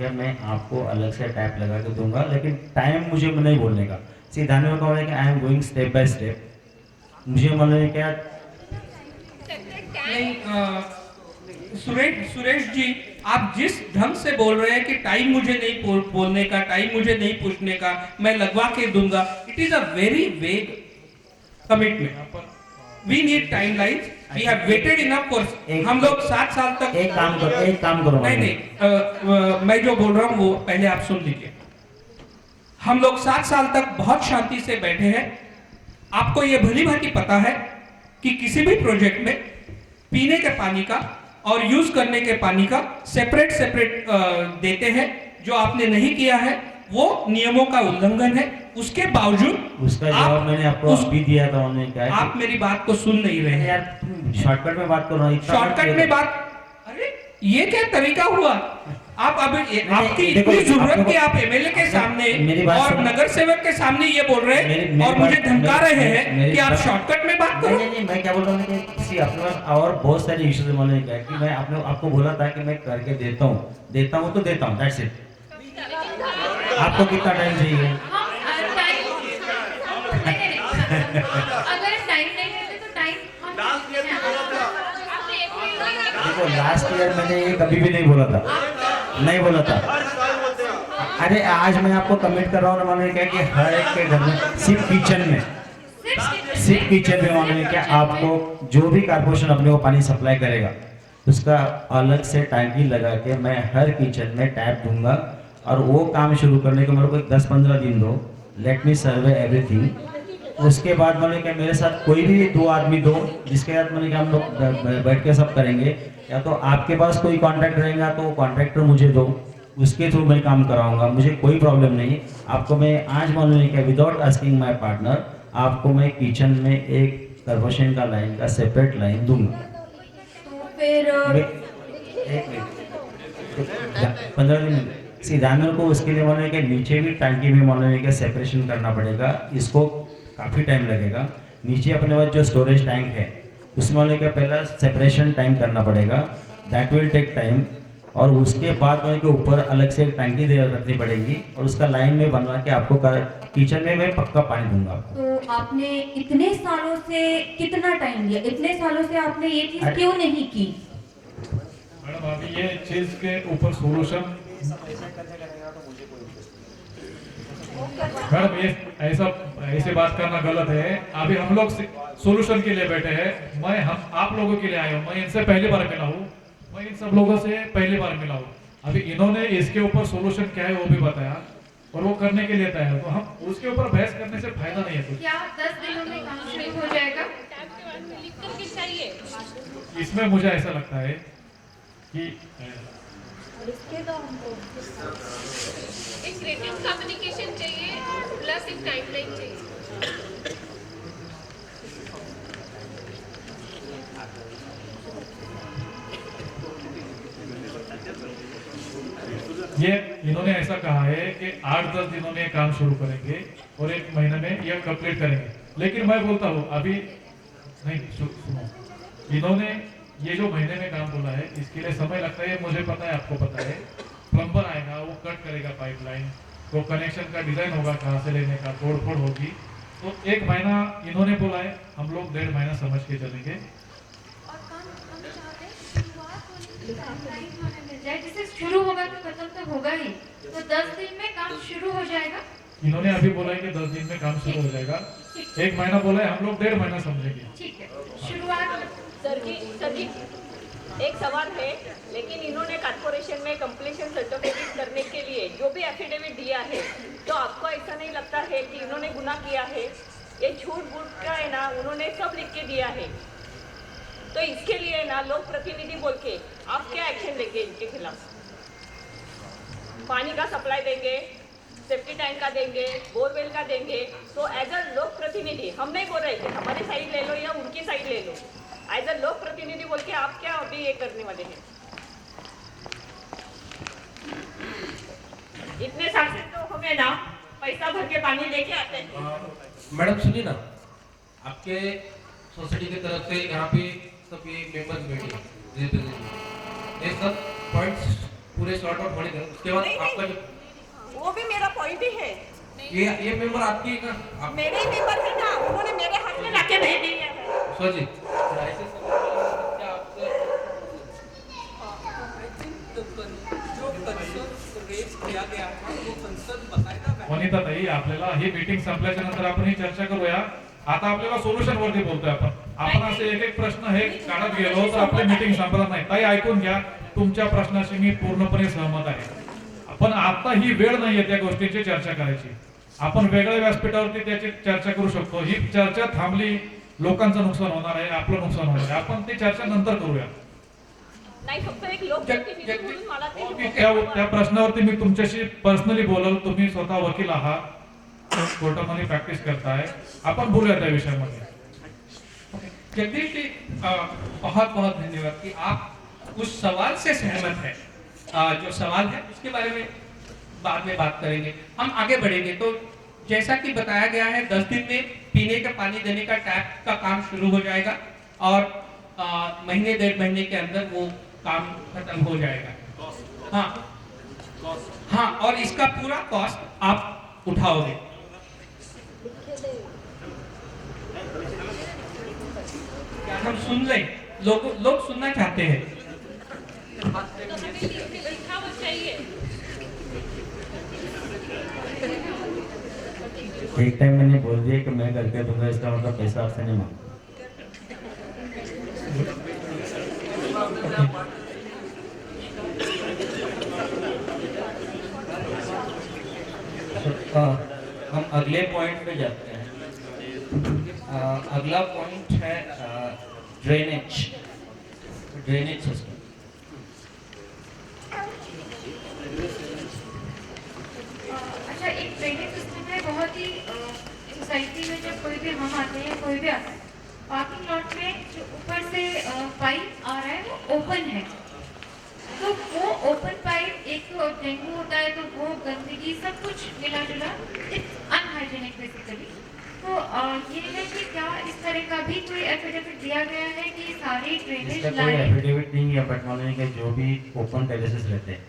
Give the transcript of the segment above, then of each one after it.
या मैं आपको अलग से टैप लगा के दूंगा, लेकिन टाइम मुझे नहीं बोलने का। सीधा में कहा है कि I am going step by step. मुझे मतलब क्या नहीं सुरेश सुरेश जी, आप जिस ढंग से बोल रहे हैं कि टाइम मुझे नहीं बोलने का, टाइम मुझे नहीं पूछने का, मैं लगवा के दूंगा, it is a very vague commitment. We need timelines, we have waited enough for. हम लोग 7 साल तक एक काम करो नहीं नहीं मैं जो बोल रहा हूँ वो पहले आप सुन लीजिए। हम लोग 7 साल तक बहुत शांति से बैठे हैं। आपको ये भली भांति पता है कि किसी भी प्रोजेक्ट में पीने के पानी का और यूज करने के पानी का सेपरेट सेपरेट देते हैं। जो आपने नहीं किया है वो नियमों का उल्लंघन है। उसके बावजूद उसका जवाब मैंने आपको अभी दिया था। उन्होंने कहा आप मेरी बात को सुन नहीं रहे हैं यार, शॉर्टकट में बात कर रहा हूँ। शॉर्टकट में बात, अरे ये क्या तरीका हुआ? आप अब आपकी देखो, इतनी जरूरत आपको- कि आप एमएलए के सामने बात और नगर सेवक के सामने ये बोल रहे हैं और मुझे धमका रहे हैं कि आप शॉर्टकट में बात करो। नहीं, मैं क्या बोल रहा हूँ कि किसी अपने पास और बहुत सारे इश्यूज मैंने कहा कि मैं आपको बोला था कि मैं करके देता हूँ तो देता हूँ, दैट्स इट। आपको कितना टाइम चाहिए? अगर टाइम नहीं देते तो टाइम देखो, लास्ट ईयर मैंने ये कभी भी नहीं बोला था। अरे आज मैं आपको कमिट कर रहा हूँ ना, मैंने क्या कि हर एक के घर में सिर्फ किचन में मैंने क्या आपको जो भी कारपोरेशन अपने को पानी सप्लाई करेगा उसका अलग से टैंकी लगा के मैं हर किचन में टैप दूंगा। और वो काम शुरू करने के मेरे को 10-15 दिन दो, लेट मी सर्वे एवरीथिंग। उसके बाद मैंने क्या मेरे साथ कोई भी 2 आदमी दो, जिसके साथ मैंने क्या हम लोग बैठ के सब करेंगे। या तो आपके पास कोई कॉन्ट्रैक्ट रहेगा तो वो कॉन्ट्रैक्टर मुझे दो, उसके थ्रू मैं काम कराऊंगा, मुझे कोई प्रॉब्लम नहीं। आपको मैं आज मालूम है क्या, विदाउट आस्किंग माय पार्टनर आपको मैं किचन में एक कार्पोरेशन का लाइन का सेपरेट लाइन दूंगा। तो फिर एक मिनट, 15 दिन सीधा मेरे को उसके लिए मालूम है कि नीचे भी टैंकी में मालूम है कि सेपरेशन करना पड़ेगा। इसको काफ़ी टाइम लगेगा। नीचे अपने पास जो स्टोरेज टैंक है उसमें मालूम है कि पहला सेपरेशन टैंक करना पड़ेगा, दैट विल टेक टाइम। और उसके बाद में के ऊपर अलग से एक टैंकी रखनी पड़ेगी और उसका लाइन में बनवा के आपको किचन में मैं पक्का पानी दूंगा आपको। तो आपने इतने सालों से कितना टाइम लिया? इतने सालों से आपने ये चीज क्यों नहीं की? मैडम अभी ये चीज के ऊपर सोल्यूशन, मैडम ये ऐसे बात करना गलत है। अभी हम लोग सोल्यूशन के लिए बैठे हैं। हम आप लोगों के लिए आया हूँ। मैं इनसे पहली बार मिला हूँ, मैं इन सब लोगों से पहली बार मिला हूँ। अभी इन्होंने इसके ऊपर सोल्यूशन क्या है वो भी बताया और वो करने के लिए तैयार। तो हम उसके ऊपर बहस करने से फायदा नहीं है कुछ। क्या 10 दिनों में काम शुरू हो जाएगा? इसमें मुझे ऐसा लगता है कि एक रिटन कम्युनिकेशन चाहिए प्लस एक टाइमलाइन चाहिए। ये इन्होंने ऐसा कहा है कि 8-10 दिनों में काम शुरू करेंगे और 1 महीने में ये कंप्लीट करेंगे। लेकिन मैं बोलता हूँ अभी नहीं, सुनो, इन्होंने ये जो महीने में काम बोला है इसके लिए समय लगता है, मुझे पता है, आपको पता है। प्लम्बर आएगा, वो कट करेगा पाइपलाइन, तो कनेक्शन का डिजाइन होगा, कहाँ से लेने का, तोड़ फोड़ होगी। तो 1 महीना इन्होंने बोला है, हम लोग 1.5 महीना समझ के चलेंगे। और काम हम चाहते हैं शुरुआत होने की टाइमलाइन हमें मिल जाए, जिससे शुरू होगा तो खत्म तो होगा ही। तो 10 दिन में काम शुरू हो जाएगा। इन्होंने अभी बोला है कि 10 दिन में काम शुरू हो जाएगा। 1 महीना बोला है, हम लोग 1.5 महीना समझेंगे। ठीक है, शुरुआत। सर जी एक सवाल है, लेकिन इन्होंने कॉर्पोरेशन में कंप्लीशन सर्टिफिकेट करने के लिए जो भी एफिडेविट दिया है, तो आपको ऐसा नहीं लगता है कि इन्होंने गुनाह किया है? ये झूठ बूठ का है ना, उन्होंने सब लिख के दिया है। तो इसके लिए ना लोक प्रतिनिधि बोल के आप क्या एक्शन लेंगे इनके खिलाफ? पानी का सप्लाई देंगे, सेफ्टी टैंक का देंगे, बोरवेल का देंगे। तो एज अ लोक प्रतिनिधि हम नहीं बोल रहे कि हमारी साइड ले लो या उनकी साइड ले लो। एज अ लोक प्रतिनिधि बोल के आप क्या अभी ये करने वाले हैं? इतने साल से तो हमें ना पैसा भर के पानी लेके आते हैं। मैडम सुनिए ना, आपके सोसाइटी की तरफ से यहाँ पे सब ये मेंबर्स बैठे, ये सब पॉइंट्स पूरे सॉर्ट आउट होने दें, उसके बाद नहीं, आपका नहीं, वो भी मेरा पॉइंट ही है। ये मेंबर आपकी ना आप मेरे ही मेंबर है ना, उन्होंने मेरे हाथ में लाके भेज दिया है। सोचिए ऐसे क्या आपसे वनिता ताई, आपल्याला ही मीटिंग संपल्याच्या नंतर आपण ही चर्चा करूया. आता आपल्याला सोल्युशन वरती बोलतोय आपण असे एक एक प्रश्न हे काढत गेलो तर आपली मीटिंग संपत नाही. ताई ऐकून घ्या, तुमच्या प्रश्नाशी मी पूर्णपणे सहमत आहे. पण आता ही वेळ नाहीये त्या गोष्टीची चर्चा करायची. आपण वेगळ्या व्यासपीठावरती त्याची चर्चा करू शकतो. ही चर्चा थांबली, लोकांचं नुकसान होणार आहे, आपलं नुकसान होणार आहे. आपण ती चर्चा नंतर करूया. नाही, फक्त एक लोकप्रतिनिधी म्हणून मला ते त्या प्रश्नावरती मी तुमच्याशी पर्सनली बोलल. तुम्ही स्वतः वकील आहात, कोर्टामध्ये प्रॅक्टिस करताय, आपण बोलूया त्या विषयामध्ये. जगदीश जी, बहुत बहुत धन्यवाद कि आप उस सवाल से सहमत हैं। जो सवाल है उसके बारे में बाद में बात करेंगे, हम आगे बढ़ेंगे। तो जैसा कि बताया गया है 10 दिन में पीने का पानी देने का टैप का काम शुरू हो जाएगा और महीने 1.5 महीने के अंदर वो काम खत्म हो जाएगा। हाँ, और इसका पूरा कॉस्ट आप उठाओगे। क्या हम सुन लें? लोग सुनना चाहते हैं। तो हमें लिखा हुआ चाहिए। एक टाइम मैंने बोल दिया कि मैं करके दूंगा, इसका मतलब पैसा आपसे नहीं मांगा। हम अगले पॉइंट पे जाते हैं। अगला पॉइंट है ड्रेनेज सिस्टम। अच्छा, एक ड्रेनेज सिस्टम है बहुत ही सोसाइटी में जब कोई भी हम आते हैं, कोई भी आता है, पार्किंग लॉट में जो ऊपर से पाइप आ रहा है वो ओपन है। तो वो ओपन पाइप, एक तो डेंगू होता है तो वो गंदगी सब कुछ मिला जुला, इट्स अनहाइजीनिक बेसिकली। तो ये है कि क्या इस तरह का भी कोई एफिडेविट दिया गया है कि सारी इसका ड्रेनेज कोई लाइन एफिडेविट नहीं है, बट मालूम है कि जो भी ओपन टेरेसेस रहते हैं,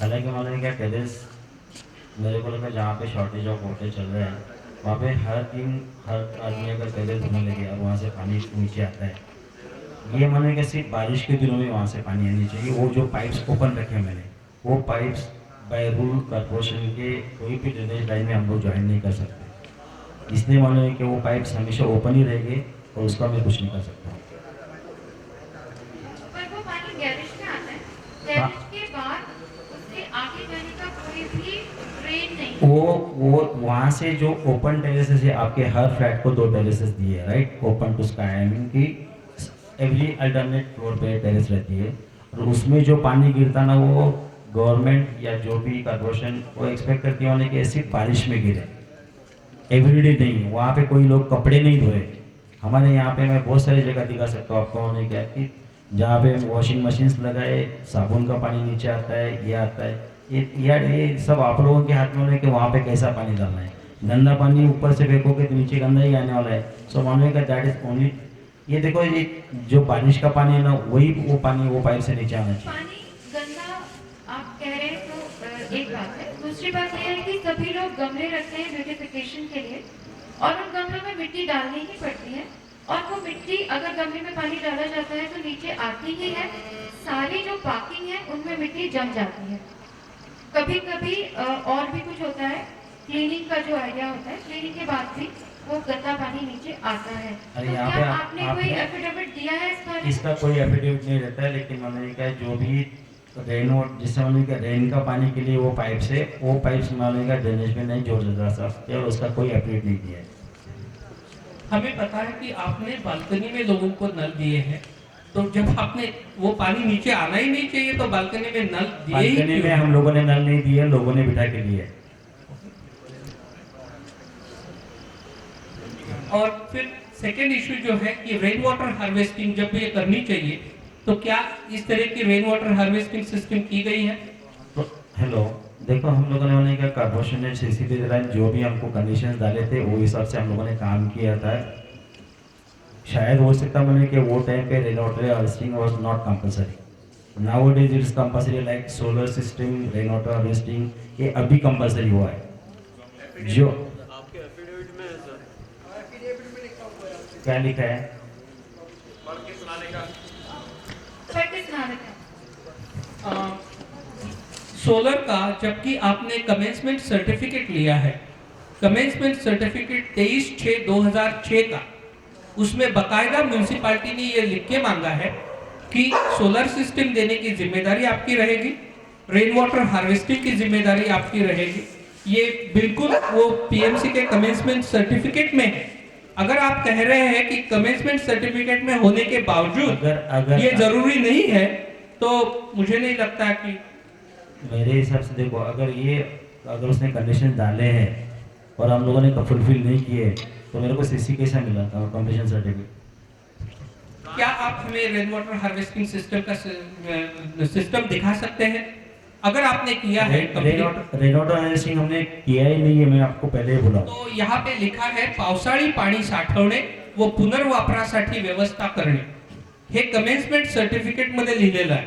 हालांकि मालूम है क्या टेरेस मेरे को लगा जहाँ पे शॉर्टेज ऑफ वाटर चल रहा है वहाँ पे हर दिन हर आदमी अगर टेरेस धोने लगे और वहाँ से पानी नीचे आता है, ये माने कि सिर्फ बारिश के दिनों में वहाँ से पानी आनी चाहिए। वो जो पाइप्स ओपन रखे हैं मैंने, वो पाइप्स बाय रूल कॉर्पोरेशन के कोई भी ड्रेनेज लाइन में हम लोग ज्वाइन नहीं कर सकते, इसलिए मालूम है कि वो पाइप्स हमेशा ओपन ही रहेंगे और उसका मैं कुछ नहीं कर सकता। पर वो पानी गैरेज में आता है, गैरेज के बाद उसके आगे जाने का कोई भी ड्रेन नहीं। वो वहाँ से जो ओपन टेरेसेस है, आपके हर फ्लैट को 2 टेरेसेस दिए, right, open to sky, I mean की एवरी अल्टरनेट फ्लोर पे टेरेस रहती है, और उसमें जो पानी गिरता ना वो गवर्नमेंट या जो भी कॉर्पोरेशन वो एक्सपेक्ट करती है कि सिर्फ बारिश में गिरे, एवरीडे नहीं। वहाँ पे कोई लोग कपड़े नहीं धोए। हमारे यहाँ पे मैं बहुत सारी जगह दिखा सकता हूँ आपको, उन्होंने क्या कि जहाँ पे वॉशिंग मशीन्स लगाए, साबुन का पानी नीचे आता है, ये आता है, ये सब आप लोगों के हाथ में होने कि वहाँ पे कैसा पानी डालना है। गंदा पानी ऊपर से फेंकोगे तो नीचे गंदा ही आने वाला है। सो मानो का दैट इज ओनली, ये देखो ये जो बारिश का पानी है ना, वही वो पानी वो पाइप से नीचे आना चाहिए। पानी गंदा आप कह रहे हैं तो एक बात है। दूसरी बात यह है कि सभी लोग गमले रखते हैं ब्यूटिफिकेशन के लिए, और उन गमलों में मिट्टी डालनी ही पड़ती है, और वो मिट्टी अगर गमले में पानी डाला जाता है तो नीचे आती ही है, सारी जो पार्किंग है उनमें मिट्टी जम जाती है। कभी कभी और भी कुछ होता है, क्लीनिंग का जो आइडिया होता है, क्लीनिंग के बाद भी वो गंदा पानी नीचे आता है। अरे तो यहाँ क्या पे आपने कोई एफिडेविट दिया है इस बारे में? इसका कोई एफिडेविट नहीं रहता है, लेकिन मैंने कहा जो भी रेन वाटर, जिससे मैंने कहा रेन का पानी के लिए वो पाइप से, वो पाइप मैंने कहा ड्रेनेज में नहीं जोड़ जा सकते, और उसका कोई एफिडेविट नहीं दिया है। हमें पता है कि आपने बालकनी में लोगों को नल दिए हैं, तो जब आपने वो पानी नीचे आना ही नहीं चाहिए तो बालकनी में नल दिए ही बालकनी में क्यों? हम लोगों ने नल नहीं दिए, लोगों ने बिठा के लिए। और फिर सेकेंड इशू जो है कि रेन वाटर हार्वेस्टिंग जब ये करनी चाहिए, तो क्या इस तरह की रेन वाटर हार्वेस्टिंग सिस्टम की गई है? तो हेलो, देखो हम लोगों ने उन्हें क्या कॉर्पोरेशन ने सीसीबी लाइन जो भी हमको कंडीशंस डाले थे वो हिसाब से हम लोगों ने काम किया था। शायद हो सकता मैंने कि वो टाइम पे rain water harvesting was not compulsory, Nowadays it's compulsory like solar system, rainwater harvesting, ये अभी कंपलसरी हुआ है। जो आपके एफिडेविट में है सर। क्या लिखा है? पढ़ के सुना देता हूँ। सोलर का जबकि आपने कमेंसमेंट सर्टिफिकेट लिया है, कमेंसमेंट सर्टिफिकेट 23/6/2006 का, उसमें बकायदा म्यूनिसिपालिटी ने ये लिख के मांगा है कि सोलर सिस्टम देने की जिम्मेदारी आपकी रहेगी, रेन वाटर हार्वेस्टिंग की जिम्मेदारी आपकी रहेगी। ये बिल्कुल वो पीएमसी के कमेंसमेंट सर्टिफिकेट में है। अगर आप कह रहे हैं कि कमेंसमेंट सर्टिफिकेट में होने के बावजूद अगर ये जरूरी नहीं है, तो मुझे नहीं लगता कि मेरे हिसाब से देखो, अगर उसने कंडीशन डाले हैं और हम लोगों ने फुलफिल नहीं किए, तो मेरे को सीसी कैसा मिला था कंप्लीशन सर्टिफिकेट? क्या आप हमें रेन वाटर हार्वेस्टिंग सिस्टम का सिस्टम दिखा सकते हैं? अगर आपने किया है रेन वाटर हार्वेस्टिंग हमने किया ही नहीं है, मैं आपको पहले ही बोला। तो यहाँ पे लिखा है पावसाळी पाणी साठवणे व पुनर्वापरासाठी व्यवस्था करणे, हे कमेंसमेंट सर्टिफिकेट मध्ये लिहिलेलं आहे।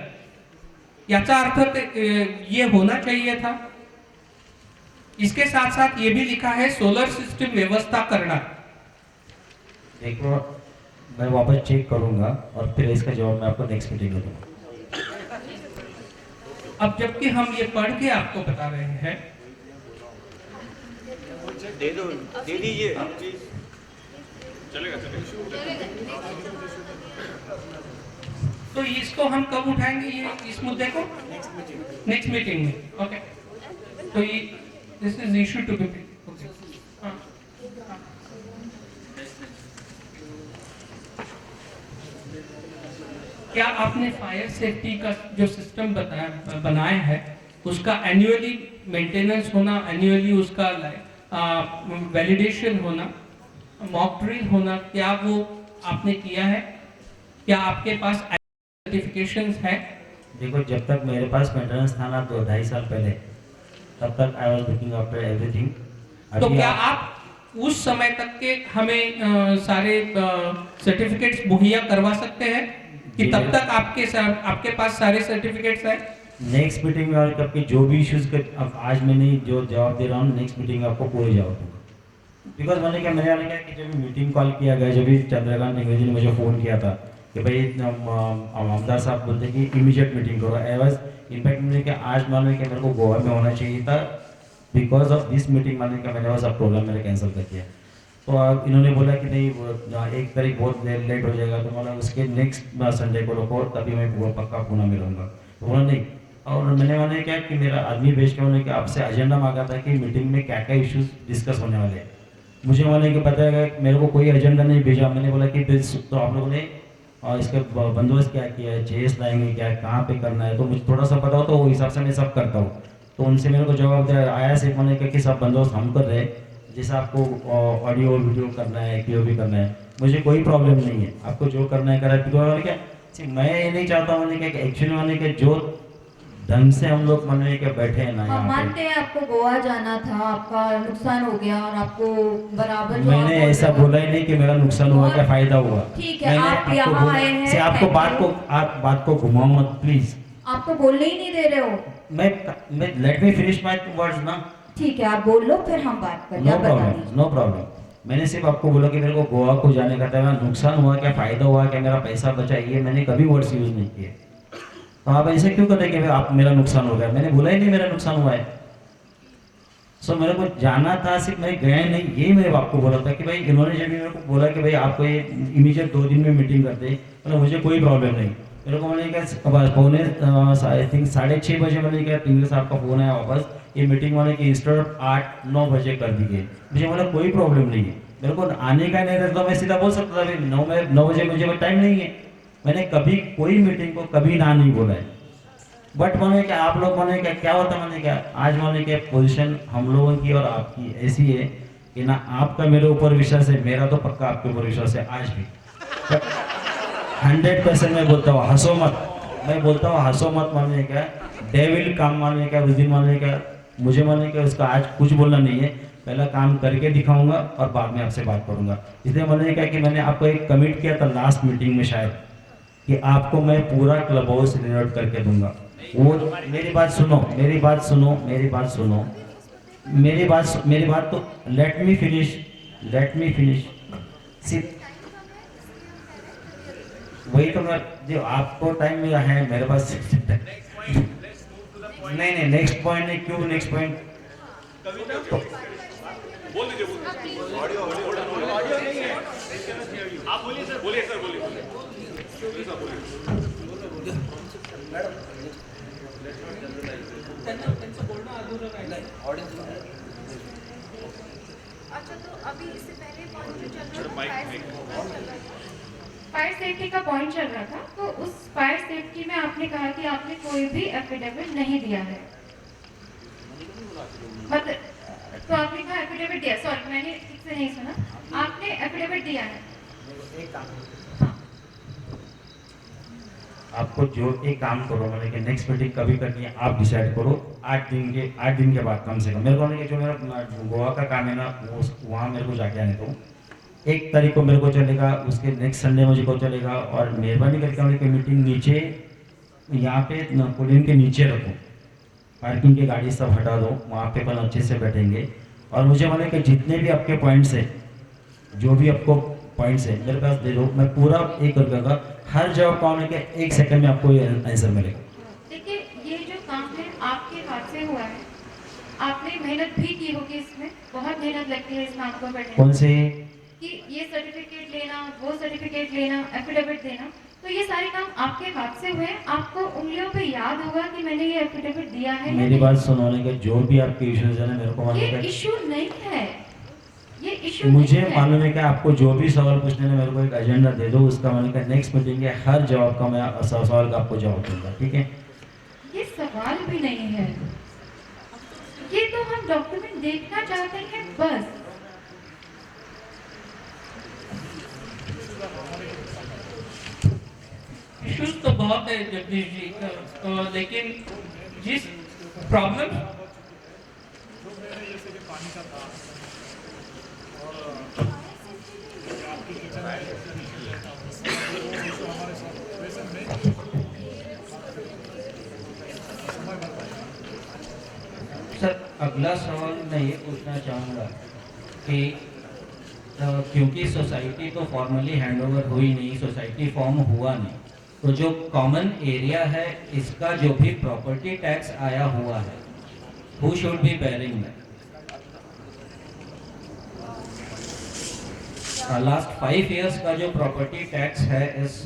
याचा अर्थ ये होना चाहिए था। इसके साथ साथ ये भी लिखा है सोलर सिस्टम व्यवस्था करना। देखो, मैं वापस चेक करूंगा और फिर इसका जवाब मैं आपको नेक्स्ट मीटिंग में दूंगा। अब जबकि हम ये पढ़ के आपको बता रहे हैं, दे दीजिए प्लीज। तो इसको हम कब उठाएंगे ये इस मुद्दे को? नेक्स्ट मीटिंग में। ओके, तो ये this is issue to be क्या आपने फायर सेफ्टी का जो सिस्टम बनाया है उसका एनुअली मेंटेनेंस होना, एनुअली उसका वैलिडेशन होना, मॉक ड्रिल होना, क्या वो आपने किया है? क्या आपके पास सर्टिफिकेशंस है? देखो, जब तक मेरे पास मेंटेनेंस था ना, 2-2.5 साल पहले, तब तक I was looking after everything. तो क्या आप उस समय तक के हमें सारे सर्टिफिकेट्स मुहैया करवा सकते हैं कि तब तक आपके पास सारे सर्टिफिकेट्स हैं? नेक्स्ट मीटिंग में और कब के जो भी इश्यूज अब आज मैं नहीं जो जवाब दे रहा हूँ, नेक्स्ट मीटिंग में आपको पूरे जवाब दूंगा। बिकॉज मैंने क्या कि जब मीटिंग कॉल किया गया, जब भी चंद्रकांत अंग्रेजी ने मुझे फ़ोन किया था कि भाई आमदार साहब बोलते कि इमीडिएट मीटिंग करो। आई वाज इनफैक्ट मैंने क्या आज मालूम है कि मेरे को गोवा में होना चाहिए था, बिकॉज ऑफ दिस मीटिंग मालूम क्या मैंने वो सब प्रोग्राम मेरा कैंसिल कर दिया। तो अब इन्होंने बोला कि नहीं, 1 तारीख बहुत लेट हो जाएगा, तो मतलब उसके नेक्स्ट संडे को रखो, तभी मैं पक्का पुणे में रहूँगा। तो बोला नहीं, और मैंने क्या कि मेरा आदमी भेज के उन्होंने आपसे एजेंडा मांगा था कि मीटिंग में क्या क्या इश्यूज डिस्कस होने वाले हैं। मुझे मालूम कि पता है कि मेरे को कोई एजेंडा नहीं भेजा। मैंने बोला कि तो आप लोगों ने इसका बंदोबस्त क्या किया है, चेस लाएंगे क्या, कहाँ पे करना है, तो मुझे थोड़ा सा पता हो तो वो हिसाब से मैं सब करता हूँ। तो उनसे मेरे को जवाब दिया आया सिर्फ मैंने कहा कि सब बंदोबस्त हम कर रहे हैं, जैसे आपको ऑडियो वीडियो करना है, क्यों भी करना है, मुझे कोई प्रॉब्लम नहीं है, आपको जो करना है करा। बिकॉज क्या मैं ये नहीं चाहता हूँ कि एक्चुअली मैंने कि जो ढंग से हम लोग मन के बैठे हैं ना, हम मानते हैं आपको गोवा जाना था, आपका नुकसान हो गया और आपको बराबर मैंने ऐसा बोला ही नहीं कि मेरा नुकसान हुआ, क्या फायदा हुआ। ठीक है, आप यहाँ आए हैं, आपको बात को घुमाओ मत प्लीज। आप तो बोलने ही नहीं दे रहे हो। मैं let me finish my words ना। ठीक है, आप बोल लो, फिर हम बात करें। No problem. मैंने सिर्फ आपको बोला कि मेरे को गोवा को जाने का था, नुकसान हुआ क्या, फायदा हुआ क्या, मेरा पैसा बचा, ये मैंने कभी वर्ड्स यूज नहीं किए। तो आप ऐसे क्यों करते कि आप मेरा नुकसान हो गया? मैंने बोला ही नहीं मेरा नुकसान हुआ है। सो मेरे को जाना था, सिर्फ मैं गया नहीं, यही मेरे बाप को बोला था कि भाई इन्होंने जब भी मेरे को बोला कि भाई आपको ये इमीडिएट 2 दिन में मीटिंग करते, मतलब मुझे कोई प्रॉब्लम नहीं। मेरे को मैंने क्या पौने आई थिंक 6:30 बजे मैंने क्या टिंगल साहब का फ़ोन आया वापस, ये मीटिंग वाले की इंस्टेड ऑफ 8-9 बजे कर दी गई। मुझे मतलब कोई प्रॉब्लम नहीं है, मेरे को आने का नहीं रहता, मैं सीधा बोल सकता था भाई 9 बजे मुझे टाइम नहीं है। मैंने कभी कोई मीटिंग को कभी ना नहीं बोला है। बट मैंने क्या आप लोग मैंने क्या होता, मैंने क्या आज मैंने क्या पोजीशन हम लोगों की और आपकी ऐसी है कि ना आपका मेरे ऊपर विश्वास है, मेरा तो पक्का आपके ऊपर विश्वास है आज भी। 100% मैं बोलता हूँ, हंसो मत। मैं बोलता हूँ हंसो मत। मानने क्या डेविल काम मानने क्या उस दिन मानने क्या मुझे मानने क्या उसका आज कुछ बोलना नहीं है, पहला काम करके दिखाऊंगा और बाद में आपसे बात करूंगा। इसलिए मैंने क्या कि मैंने आपको एक कमिट किया था लास्ट मीटिंग में शायद कि आपको मैं पूरा क्लब हाउस रिनोवेट करके दूंगा। वो मेरी बात सुनो, मेरी बात सुनो, मेरी बात सुनो, मेरी बात तो लेट मी फिनिश। सिर्फ वही तो मैं, जो आपको टाइम मिला है मेरे पास नहीं, नेक्स्ट पॉइंट नहीं, क्यों नेक्स्ट पॉइंट? अच्छा, तो अभी इससे पहले पॉइंट जो चल रहा था फायर सेफ्टी का पॉइंट चल रहा था, तो उस फायर सेफ्टी में आपने कहा कि आपने कोई भी एफिडेविट नहीं दिया है, मतलब तो आपने कहा एफिडेविट दिया, सॉरी मैंने ठीक से नहीं सुना, आपने एफिडेविट दिया है। आपको जो एक काम करो, मैंने कि नेक्स्ट मीटिंग कभी करनी है आप डिसाइड करो, 8 दिन के बाद कम से कम। मेरे को नहीं, जो मेरा गोवा का काम है ना, वो वहाँ मेरे को जाके आने दो। 1 तारीख को मेरे को चलेगा, उसके नेक्स्ट संडे मुझे को चलेगा। और मेहरबानी करके हमारी मीटिंग नीचे, यहाँ पे पोडियम के नीचे रखो, पार्किंग की गाड़ी सब हटा दो, वहाँ पे अपन अच्छे से बैठेंगे। और मुझे माने कि जितने भी आपके पॉइंट्स है, जो भी आपको पॉइंट्स है मेरे पास दे दो, मैं पूरा एक कर दूंगा। हर जवाब का होने के 1 सेकंड में आपको ये आंसर मिलेगा। देखिए, ये जो काम है आपके हाथ से हुआ है, आपने मेहनत भी की होगी, इसमें बहुत मेहनत लगती है इस काम को करने कौन से? कि ये सर्टिफिकेट लेना, वो सर्टिफिकेट लेना, एफिडेविट देना, तो ये सारे काम आपके हाथ से हुए हैं। आपको उंगलियों पे याद होगा कि मैंने ये एफिडेविट दिया है। मेरी बात सुनवाने के जो भी आपके इश्यूज है ना, मेरे को मालूम ये है, इशू नहीं है, ये इशू मुझे मालूम है कि आपको जो भी सवाल पूछने में मेरे को एक एजेंडा दे दो, उसका मैंने कहा नेक्स्ट मीटिंग के हर जवाब का मैं सवाल का आपको जवाब दूंगा, ठीक है? ये सवाल भी नहीं है, ये तो हम डॉक्यूमेंट देखना चाहते हैं बस। इश्यूज तो बहुत है जगदीश जी, लेकिन जिस प्रॉब्लम सर, अगला सवाल मैं ये पूछना चाहूँगा कि क्योंकि सोसाइटी तो फॉर्मली हैंडओवर हुई नहीं, सोसाइटी फॉर्म हुआ नहीं, तो जो कॉमन एरिया है इसका जो भी प्रॉपर्टी टैक्स आया हुआ है, who should be bearing that? Last 5 years का जो प्रॉपर्टी टैक्स है इस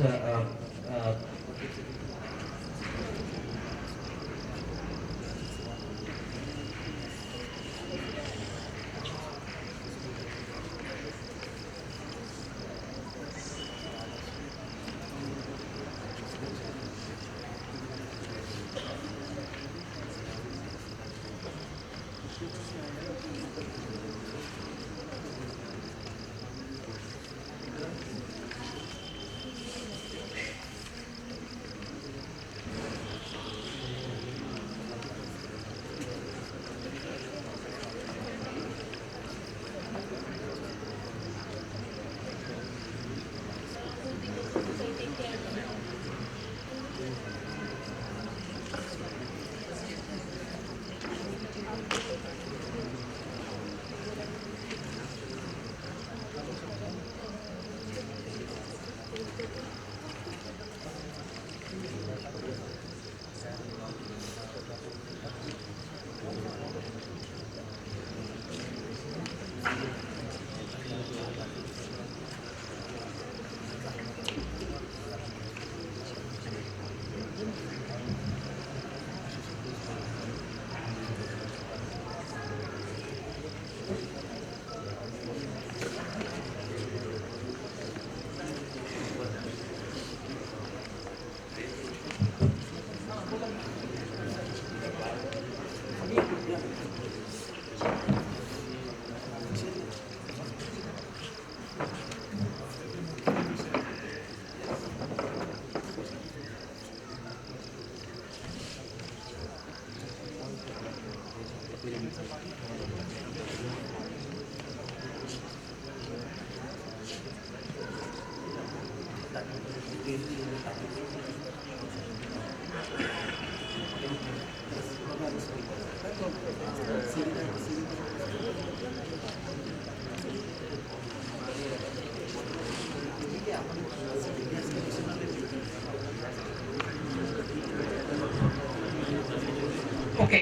ओके,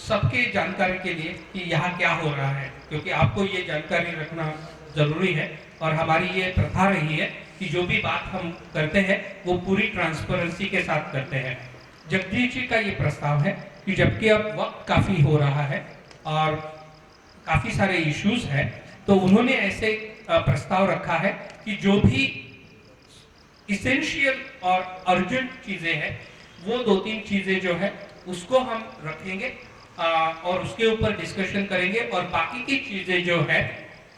सबके जानकारी के लिए कि यहाँ क्या हो रहा है, क्योंकि आपको ये जानकारी रखना जरूरी है और हमारी ये प्रथा रही है कि जो भी बात हम करते हैं वो पूरी ट्रांसपेरेंसी के साथ करते हैं। जगदीश जी का ये प्रस्ताव है कि जबकि अब वक्त काफ़ी हो रहा है और काफ़ी सारे इश्यूज हैं, तो उन्होंने ऐसे प्रस्ताव रखा है कि जो भी इसेंशियल और अर्जेंट चीज़ें हैं वो 2-3 चीज़ें जो है उसको हम रखेंगे और उसके ऊपर डिस्कशन करेंगे, और बाकी की चीज़ें जो है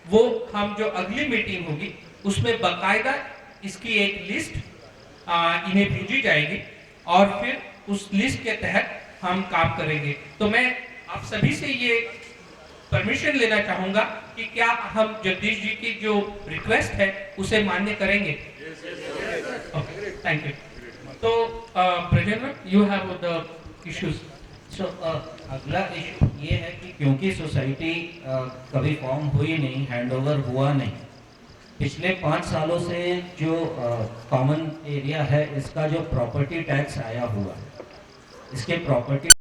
वो हम जो अगली मीटिंग होगी उसमें बाकायदा इसकी एक लिस्ट इन्हें भेजी जाएगी और फिर उस लिस्ट के तहत हम काम करेंगे। तो मैं आप सभी से ये परमिशन लेना चाहूँगा कि क्या हम जगदीश जी की जो रिक्वेस्ट है उसे मान्य करेंगे? Okay, thank you. तो Brajendra, you have the issues. So अगला इशू ये है कि क्योंकि सोसाइटी कभी फॉर्म हुई नहीं, हैंडओवर हुआ नहीं, पिछले 5 सालों से जो कॉमन एरिया है इसका जो प्रॉपर्टी टैक्स आया हुआ है, इसके प्रॉपर्टी